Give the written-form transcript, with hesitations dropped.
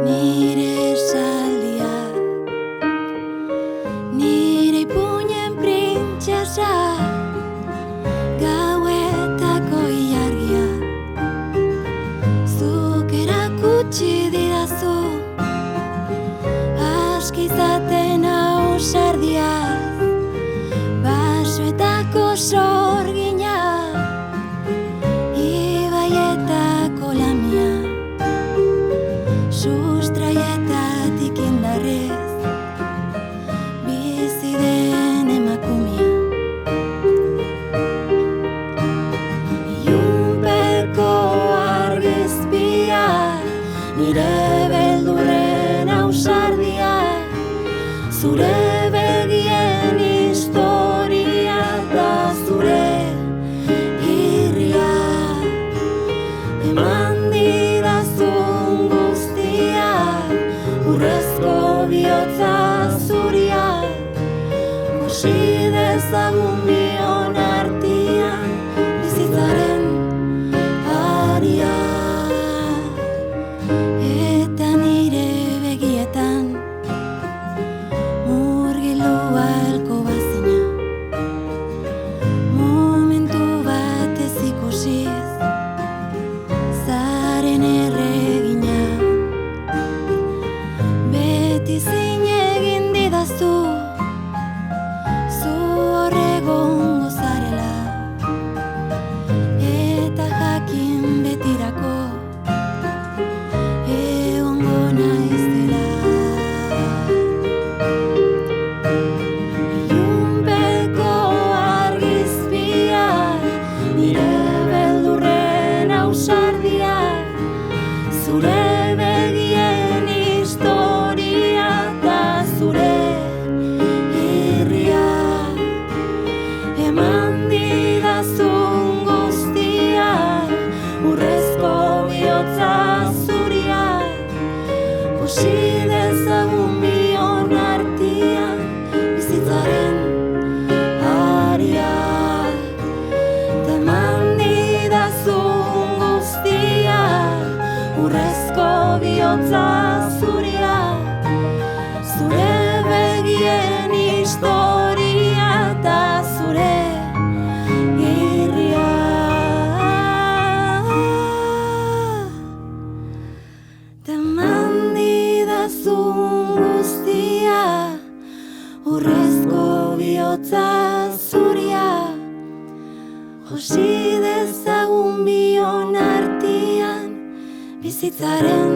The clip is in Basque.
nire esaldia, nire ipuinen printzesa, gauetako ilargia, zuk erakutsi didazu, aski izaten ausardiaz, basoetako sorgina, ibaietako lamia, sustraietatik indarrez, bizi den emakumea. Ilunpeko argizpia, nire beldurren ausardia, zure begien historia da zure irria, eman didazun guztia, urrezko bihotza zuria, josi dezagun bion artian bizitzaren aria. Eta nire begietan murgildu ahalko bazina, momentu batez ikusiz zaren erregina, beti zin egin didazu, zu horregongo zarela, eta jakin betirako egongo naizela. Ilunpeko argizpia, nire beldurren ausardia, zure begien historia da zure irria, eman didazun guztia, urrezko bihotza zuria, josi dezagun bion artian bizitzaren aria. Ta eman didazun guztia, urrezko bihotza zuria, zure begien historia eta zure irria. Ta eman didazun guztia, urrezko bihotza zuria, josi dezagun bion artian bizitzaren